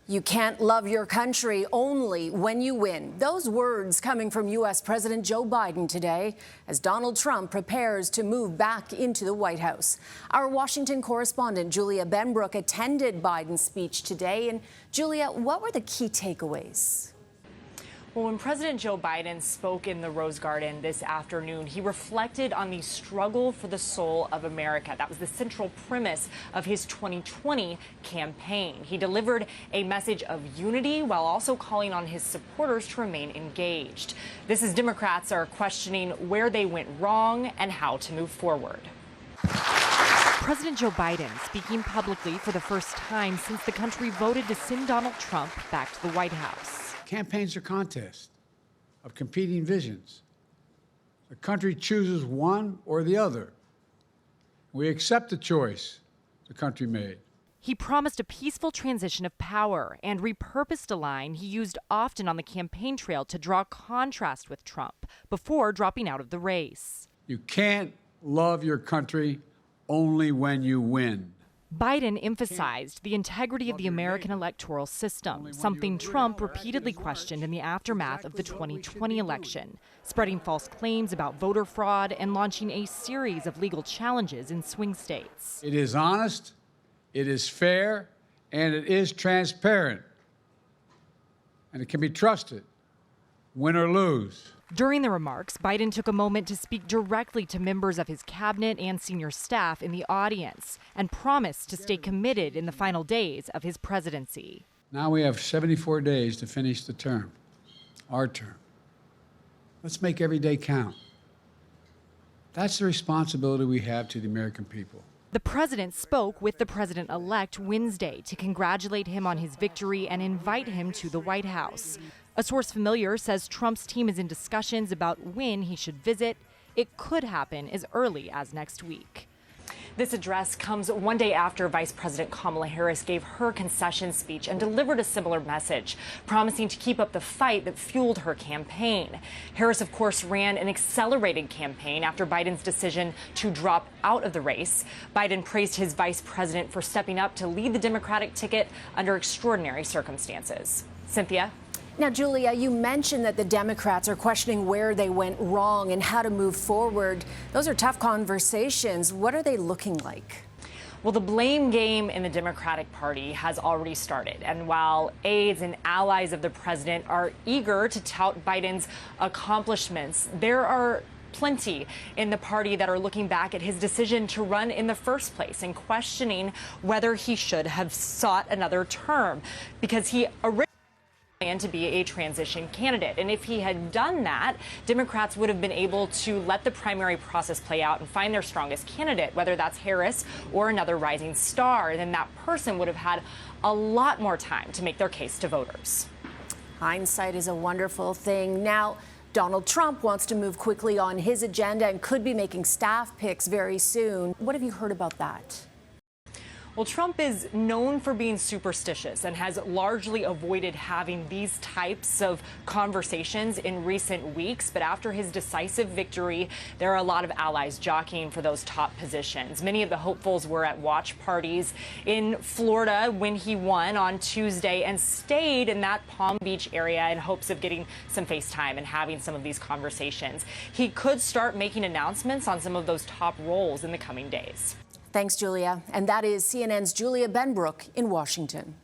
You can't love your country only when you win. Those words coming from U.S. President Joe Biden today as Donald Trump prepares to move back into the White House. Our Washington correspondent Julia Benbrook attended Biden's speech today. And Julia, what were the key takeaways? Well, when President Joe Biden spoke in the Rose Garden this afternoon, he reflected on the struggle for the soul of America. That was the central premise of his 2020 campaign. He delivered a message of unity while also calling on his supporters to remain engaged. This as Democrats are questioning where they went wrong and how to move forward. President Joe Biden speaking publicly for the first time since the country voted to send Donald Trump back to the White House. Campaigns are contests of competing visions. The country chooses one or the other. We accept the choice the country made. He promised a peaceful transition of power and repurposed a line he used often on the campaign trail to draw contrast with Trump before dropping out of the race. You can't love your country only when you win. Biden emphasized the integrity of the American electoral system, something Trump repeatedly questioned in the aftermath of the 2020 election, spreading false claims about voter fraud and launching a series of legal challenges in swing states. It is honest, it is fair, and it is transparent. And it can be trusted, win or lose. During the remarks, Biden took a moment to speak directly to members of his cabinet and senior staff in the audience and promised to stay committed in the final days of his presidency. Now we have 74 days to finish the term, our term. Let's make every day count. That's the responsibility we have to the American people. The president spoke with the president-elect Wednesday to congratulate him on his victory and invite him to the White House. A source familiar says Trump's team is in discussions about when he should visit. It could happen as early as next week. This address comes one day after Vice President Kamala Harris gave her concession speech and delivered a similar message, promising to keep up the fight that fueled her campaign. Harris, of course, ran an accelerated campaign after Biden's decision to drop out of the race. Biden praised his vice president for stepping up to lead the Democratic ticket under extraordinary circumstances. Cynthia? Now, Julia, you mentioned that the Democrats are questioning where they went wrong and how to move forward. Those are tough conversations. What are they looking like? Well, the blame game in the Democratic Party has already started. And while aides and allies of the president are eager to tout Biden's accomplishments, there are plenty in the party that are looking back at his decision to run in the first place and questioning whether he should have sought another term, because he originally planned to be a transition candidate. And if he had done that, Democrats would have been able to let the primary process play out and find their strongest candidate, whether that's Harris or another rising star. And then that person would have had a lot more time to make their case to voters. Hindsight is a wonderful thing. Now, Donald Trump wants to move quickly on his agenda and could be making staff picks very soon. What have you heard about that? Well, Trump is known for being superstitious and has largely avoided having these types of conversations in recent weeks. But after his decisive victory, there are a lot of allies jockeying for those top positions. Many of the hopefuls were at watch parties in Florida when he won on Tuesday and stayed in that Palm Beach area in hopes of getting some FaceTime and having some of these conversations. He could start making announcements on some of those top roles in the coming days. Thanks, Julia. And that is CNN's Julia Benbrook in Washington.